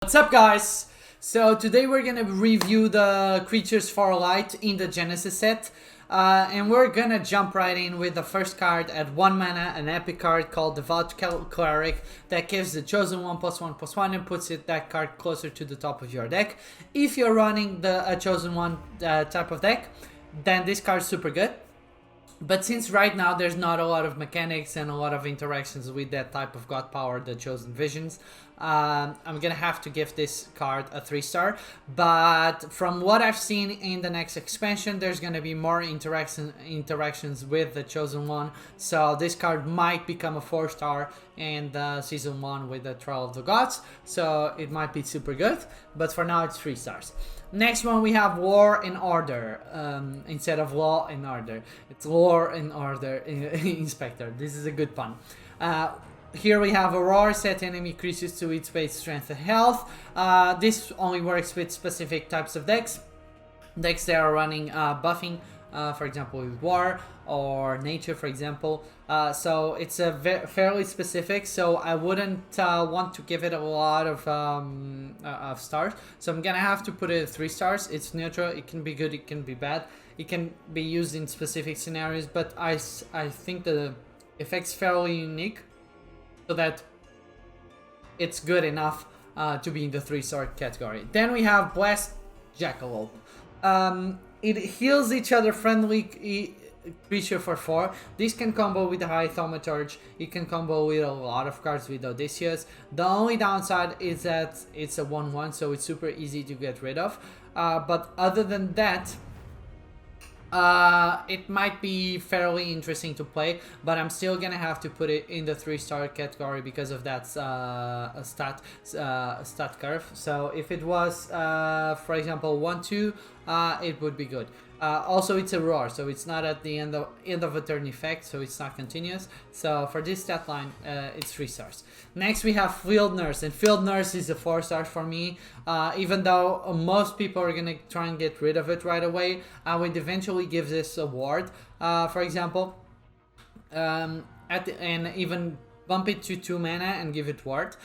What's up, guys? So today we're gonna review the creatures for light in the Genesis set, and we're gonna jump right in with the first card at 1 mana, an epic card called Devout Cleric that gives the chosen one +1/+1 and puts that card closer to the top of your deck. If you're running the chosen one type of deck, then this card's super good. But since right now there's not a lot mechanics and a lot of interactions with that type of god power, the Chosen Visions, I'm gonna have to give this card a 3-star. But from what I've seen in the next expansion, there's gonna be more interactions with the Chosen One, so this card might become a 4-star in the Season 1 with the Trial of the Gods, so it might be super good, but for now it's 3 stars. Next one, we have War and Order, instead of Law and Order. It's War and Order Inspector. This is a good pun. Here we have Aurora, set enemy creatures to its base strength and health. This only works with specific types of decks. Decks that are running buffing, for example with War or Nature, for example. So it's a fairly specific, so I wouldn't want to give it a lot of stars. So I'm gonna have to put it at 3 stars. It's neutral, it can be good, it can be bad. It can be used in specific scenarios, but I think the effect's fairly unique, so that it's good enough to be in the 3-star category. Then we have Blessed Jackalope. It heals each other friendly creature for 4. This can combo with the High Thaumaturge. It can combo with a lot of cards with Odysseus. The only downside is that it's a 1/1, so it's super easy to get rid of. But other than that, it might be fairly interesting to play, but I'm still gonna have to put it in the 3-star category because of that stat curve. So if it was, for example, 1/2, it would be good. Also, it's a roar, so it's not at the end of a turn effect, so it's not continuous. So for this stat line, it's 3 stars. Next, we have Field Nurse, and Field Nurse is a 4-star for me. Even though most people are gonna try and get rid of it right away, I would eventually give this a ward, for example, and even bump it to 2 mana and give it ward.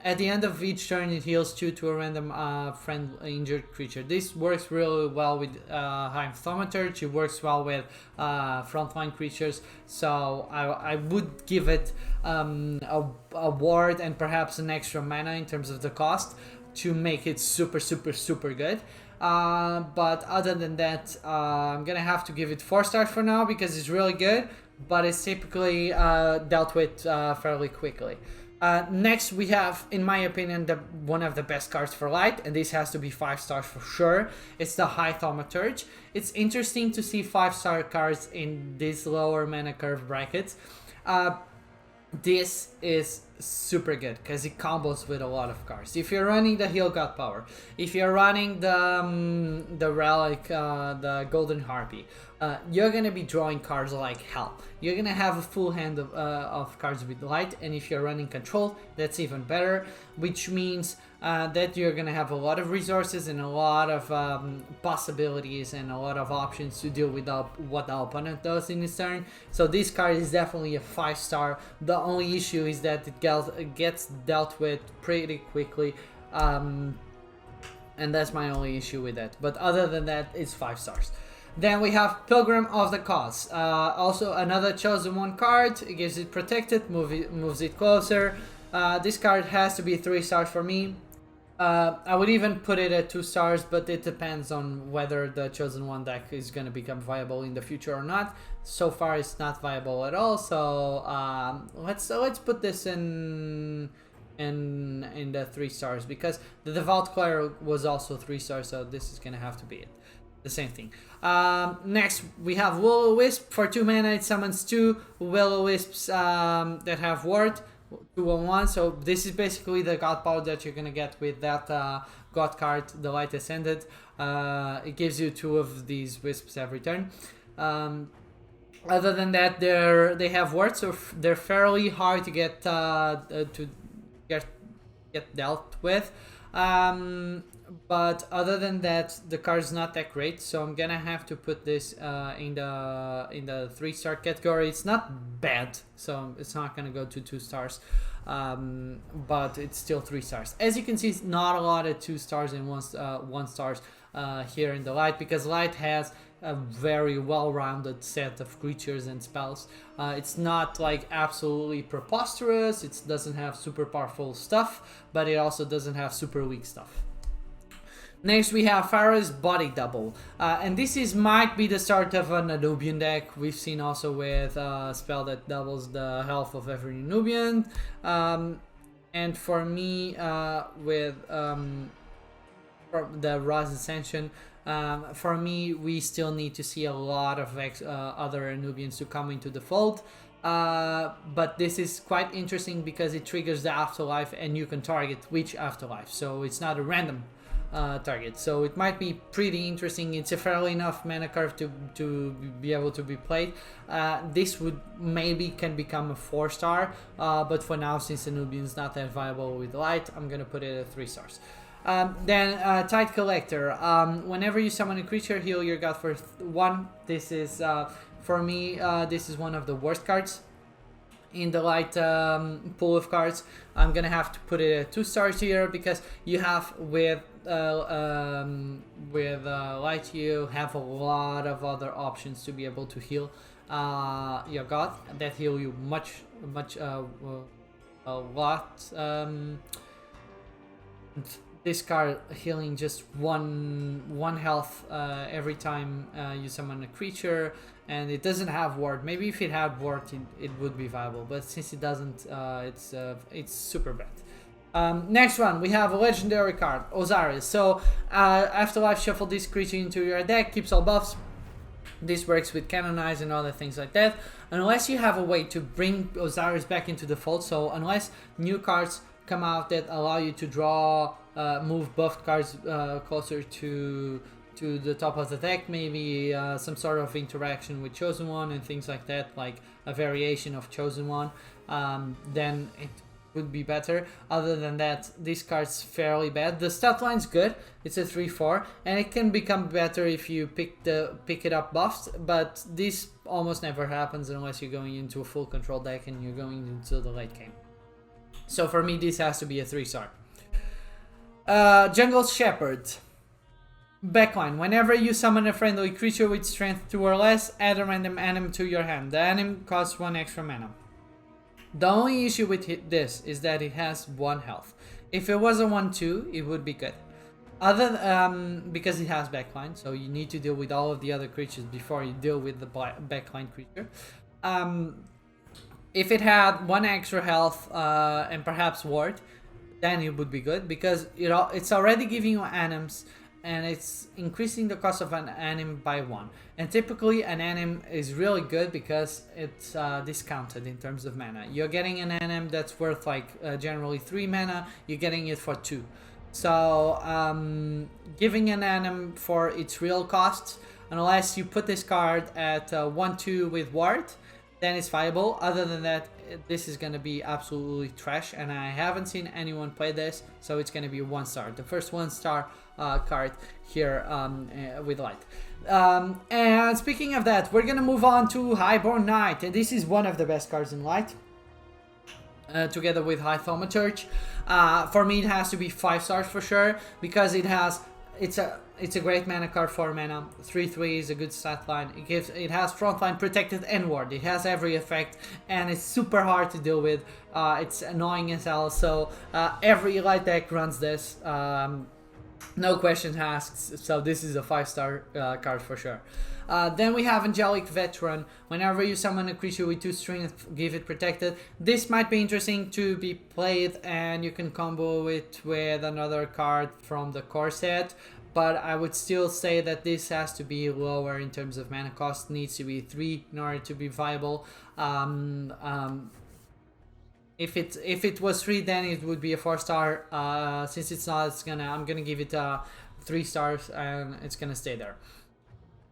At the end of each turn, it heals 2 to a random friend injured creature. This works really well with High Thaumaturge. It works well with frontline creatures. So I would give it a ward and perhaps an extra mana in terms of the cost to make it super good. But other than that, I'm gonna have to give it 4 stars for now because it's really good, but it's typically dealt with fairly quickly. Next, we have, in my opinion, one of the best cards for light, and this has to be 5 stars for sure. It's the High Thaumaturge. It's interesting to see 5-star cards in these lower mana curve brackets. This is super good because it combos with a lot of cards. If you're running the Heal God Power, if you're running the Relic, the Golden Harpy, you're gonna be drawing cards like hell. You're gonna have a full hand of cards with light, and if you're running Control, that's even better, which means that you're gonna have a lot of resources and a lot of possibilities and a lot of options to deal with what the opponent does in his turn. So this card is definitely a 5-star. The only issue is that it gets dealt with pretty quickly, and that's my only issue with that. But other than that, it's 5 stars. Then we have Pilgrim of the Cause. Also another Chosen One card. It gives it protected, moves it closer. This card has to be 3 stars for me. I would even put it at 2 stars, but it depends on whether the Chosen One deck is going to become viable in the future or not. So far, it's not viable at all. So let's put this in the 3 stars because the Devout Cleric was also 3 stars, so this is going to have to be it. The same thing. Next, we have Will-O-Wisp. For 2 mana, it summons 2 Will-O-Wisps that have ward. 2/1, so this is basically the god power that you're gonna get with that god card, the Light Ascended. It gives you 2 of these wisps every turn. Other than that, they have wards, so they're fairly hard to get get dealt with. But other than that, the card's not that great, so I'm gonna have to put this in the 3-star category. It's not bad, so it's not gonna go to 2 stars, but it's still 3 stars. As you can see, it's not a lot of 2 stars and 1 stars here in the light, because light has a very well-rounded set of creatures and spells. It's not like absolutely preposterous, it doesn't have super powerful stuff, but it also doesn't have super weak stuff. Next we have Ferrous Body Double, and this might be the start of an Anubian deck. We've seen also with a spell that doubles the health of every Anubian, and for me with the Raz Ascension, for me we still need to see a lot of other Anubians to come into the fold. But this is quite interesting because it triggers the afterlife and you can target which afterlife, so it's not a random target, so it might be pretty interesting. It's a fairly enough mana curve to be able to be played. This would maybe can become a 4-star, but for now, since Anubian's not that viable with light, I'm gonna put it at 3 stars. Then Tide Collector. Whenever you summon a creature, heal your god for 1. This is for me this is one of the worst cards in the light pool of cards. I'm gonna have to put it at 2 stars here, because you have with light you have a lot of other options to be able to heal your god that heal you a lot. This card healing just one health every time you summon a creature, and it doesn't have ward. Maybe if it had ward, it would be viable, but since it doesn't, it's super bad. Next one, we have a legendary card, Osiris. So Afterlife, shuffle this creature into your deck, keeps all buffs. This works with Canonize and other things like that, unless you have a way to bring Osiris back into the fold. So unless new cards come out that allow you to draw, move buffed cards closer to the top of the deck, maybe some sort of interaction with Chosen One and things like that, like a variation of Chosen One, then it would be better. Other than that, this card's fairly bad. The stat line's good, it's a 3/4, and it can become better if you pick it up buffs, but this almost never happens unless you're going into a full control deck and you're going into the late game. So for me, this has to be a 3-star. Jungle Shepherd. Backline. Whenever you summon a friendly creature with strength 2 or less, add a random anim to your hand. The anim costs 1 extra mana. The only issue with this is that it has 1 health. If it was a 1/2, it would be good. Because it has backline, so you need to deal with all of the other creatures before you deal with the backline creature. If it had 1 extra health and perhaps ward, then it would be good, because it's already giving you anims, and it's increasing the cost of an anim by 1. And typically an anim is really good because it's discounted in terms of mana. You're getting an anim that's worth like generally 3 mana, you're getting it for 2. So giving an anim for its real cost, unless you put this card at 1/2 with ward, then it's viable. Other than that, this is going to be absolutely trash, and I haven't seen anyone play this, so it's going to be a 1-star. The first 1-star card here with light. And speaking of that, we're going to move on to Highborn Knight, and this is one of the best cards in light, together with High Thaumaturge. For me, it has to be 5 stars for sure, because it's a great mana card, 4 mana, 3/3 is a good stat line. It has frontline, protected, and ward. It has every effect, and it's super hard to deal with. It's annoying as hell. So every light deck runs this. No questions asked. So this is a 5-star card for sure. Then we have Angelic Veteran. Whenever you summon a creature with 2 strength, give it protected. This might be interesting to be played, and you can combo it with another card from the core set. But I would still say that this has to be lower in terms of mana cost. It needs to be 3 in order to be viable. If it was 3, then it would be a 4-star. Since it's not, I'm gonna give it 3 stars, and it's gonna stay there.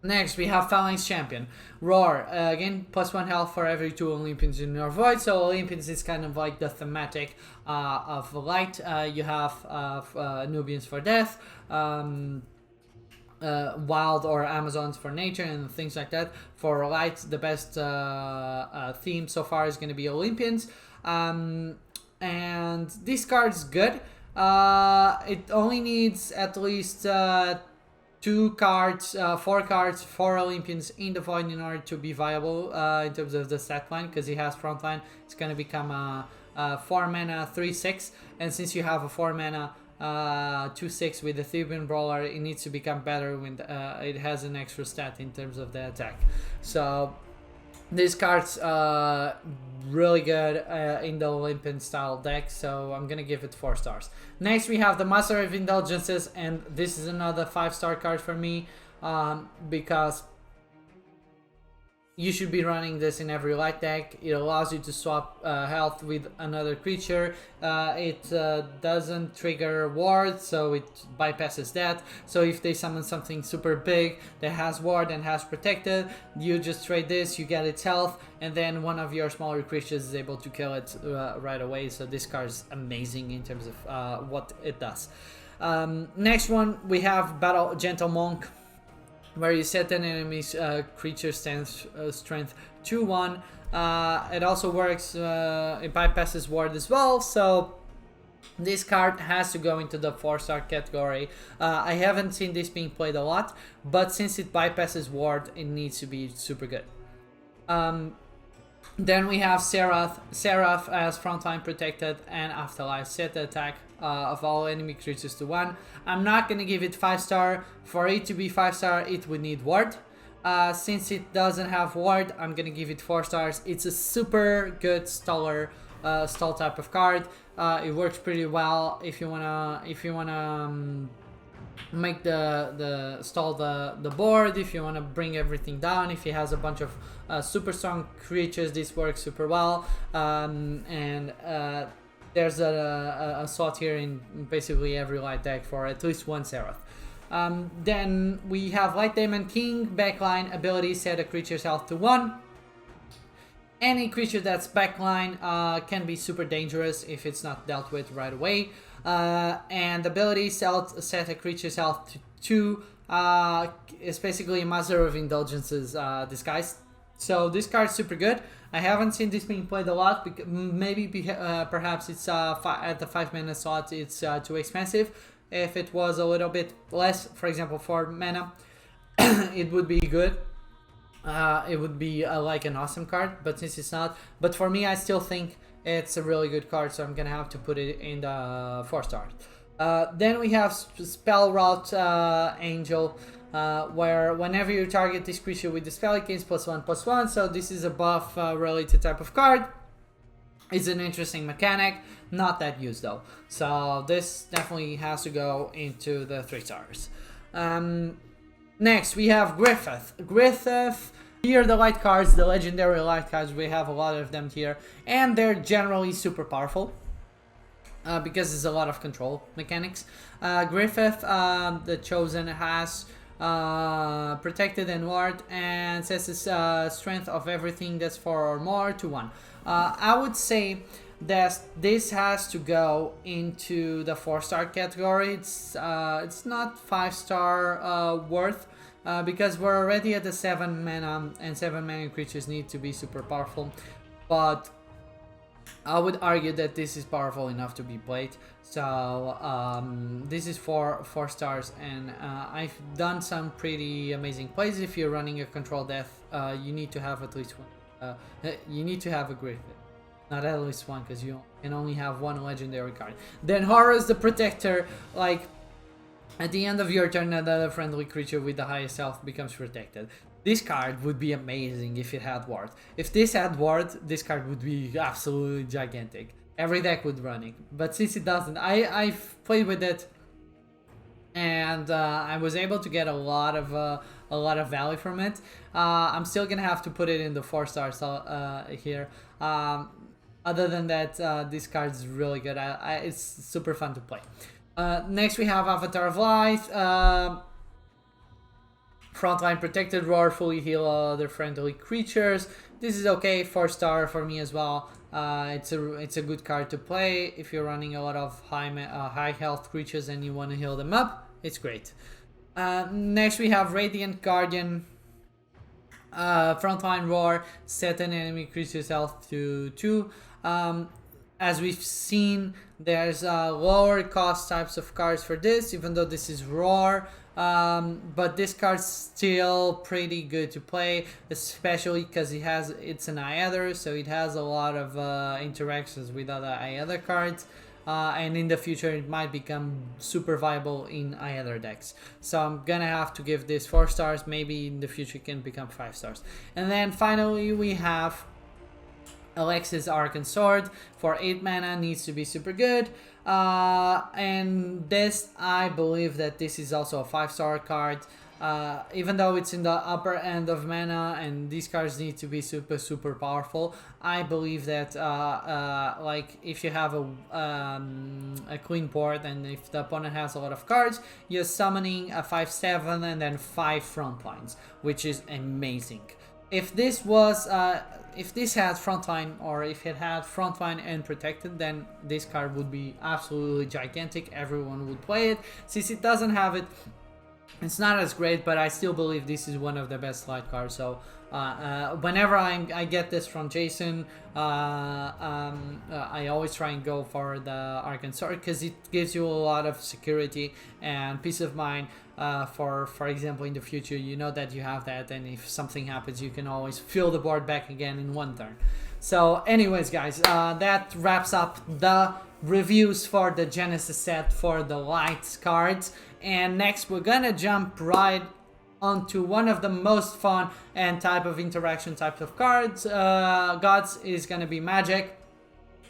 Next, we have Phalanx Champion. Roar. Again, +1 health for every 2 Olympians in your void. So Olympians is kind of like the thematic of light. You have Nubians for death, wild or Amazons for nature, and things like that. For light, the best theme so far is going to be Olympians. And this card is good. It only needs at least 4 cards, 4 Olympians in the void in order to be viable in terms of the stat line, because he has frontline. It's going to become a 4 mana 3/6, and since you have a 4 mana 2/6 with the Theban Brawler, it needs to become better when it has an extra stat in terms of the attack. So this card's really good in the Olympian style deck, so I'm gonna give it 4 stars. Next, we have the Master of Indulgences, and this is another 5-star card for me, because you should be running this in every light deck. It allows you to swap health with another creature. It doesn't trigger ward, so it bypasses that. So if they summon something super big that has ward and has protected, you just trade this, you get its health, and then one of your smaller creatures is able to kill it right away. So this card is amazing in terms of what it does. Next one, we have Battle Gentle Monk, where you set an enemy's creature strength 2/1. It also works, it bypasses ward as well, so this card has to go into the 4-star category. I haven't seen this being played a lot, but since it bypasses ward, it needs to be super good. Then we have Seraph. Seraph as frontline protected and afterlife. Set the attack of all enemy creatures to 1. I'm not gonna give it 5-star. For it to be 5-star, it would need ward. Since it doesn't have ward, I'm gonna give it 4 stars. It's a super good stall type of card. It works pretty well if you wanna make the stall the board, if you want to bring everything down, if he has a bunch of super strong creatures, this works super well. There's a slot here in basically every light deck for at least 1 Seraph. Then we have Light Demon King. Backline ability, set a creature's health to 1. Any creature that's backline can be super dangerous if it's not dealt with right away. And ability, set a creature's health to 2. It's basically a Master of Indulgences disguised. So this card's super good. I haven't seen this being played a lot, because perhaps it's at the 5-mana slot it's too expensive. If it was a little bit less, for example 4 mana, it would be good. It would be like an awesome card, but since it's not, but for me, I still think it's a really good card, so I'm gonna have to put it in the 4 stars. Then we have Spell Route Angel, where whenever you target this creature with the spell, it gains +1/+1. So this is a buff related type of card. It's an interesting mechanic, not that used though. So this definitely has to go into the 3 stars. Next, we have Griffith. Griffith, here the light cards, the legendary light cards, we have a lot of them here, and they're generally super powerful because there's a lot of control mechanics. Griffith, the Chosen, has protected and ward, and sets its strength of everything that's 4 or more to 1. I would say that this has to go into the 4-star category. It's not 5-star worth, because we're already at the 7 mana, and 7 mana creatures need to be super powerful, but I would argue that this is powerful enough to be played. So this is 4 stars, and I've done some pretty amazing plays. If you're running a control death, you need to have at least 1. You need to have a Griffith. Not at least 1, because you can only have 1 legendary card. Then Horus the Protector, like at the end of your turn, another friendly creature with the highest health becomes protected. This card would be amazing if it had ward. If this had ward, this card would be absolutely gigantic. Every deck would run it, but since it doesn't, I've played with it, and I was able to get a lot of value from it. I'm still gonna have to put it in the 4 stars here. Other than that, this card is really good. It's super fun to play. Next, we have Avatar of Light. Frontline Protected Roar, fully heal other friendly creatures. This is okay, 4-star for me as well. It's a good card to play if you're running a lot of high health creatures and you want to heal them up. It's great. Next we have Radiant Guardian. Frontline Roar, set an enemy creature's health to 2. As we've seen, there's lower cost types of cards for this, even though this is Roar. But this card's still pretty good to play, especially because it's an Aether, so it has a lot of interactions with other Aether cards. And in the future it might become super viable in Aether decks. So I'm gonna have to give this 4 stars, maybe in the future it can become 5 stars. And then finally we have Alexis Arkansas for 8 mana, needs to be super good. And this, I believe that this is also a 5-star card. Even though it's in the upper end of mana and these cards need to be super powerful, I believe that like if you have a clean board and if the opponent has a lot of cards, you're summoning a 5/7 and then 5 front lines, which is amazing. If this was if this had frontline, or if it had frontline and protected, then this card would be absolutely gigantic. Everyone would play it. Since it doesn't have it, it's not as great, but I still believe this is one of the best light cards. So whenever I get this from Jason, I always try and go for the Arkansas because it gives you a lot of security and peace of mind. For example, in the future, you know that you have that, and if something happens, you can always fill the board back again in 1 turn. So anyways, guys, that wraps up the reviews for the Genesis set for the light cards. And next we're gonna jump right onto one of the most fun and types of cards. Gods is gonna be Magic.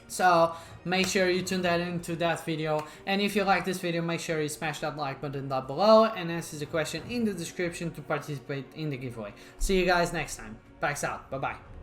So make sure you tune that into that video, and if you like this video, make sure you smash that like button down below and answer the question in the description to participate in the giveaway. See you guys next time. Backs out. Bye bye.